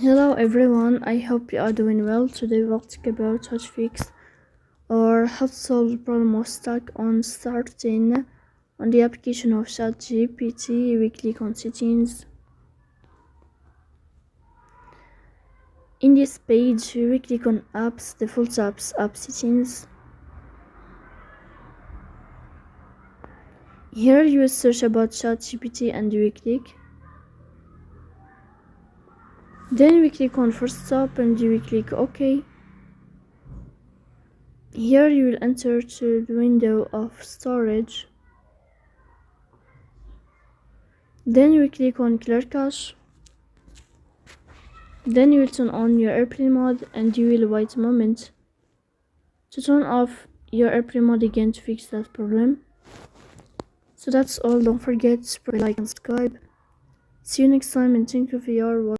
Hello everyone, I hope you are doing well. Today we'll talk about how to fix or how to solve the problem of stuck on starting on the application of ChatGPT. We click on settings. In this page, we click on apps, default apps, app settings. Here you will search about ChatGPT and we click. Then we click on first stop and we click OK. Here you will enter to the window of storage. Then we click on clear cache. Then you will turn on your airplane mode and you will wait a moment to turn off your airplane mode again to fix that problem. So that's all. Don't forget to like and subscribe. See you next time and thank you for your watching.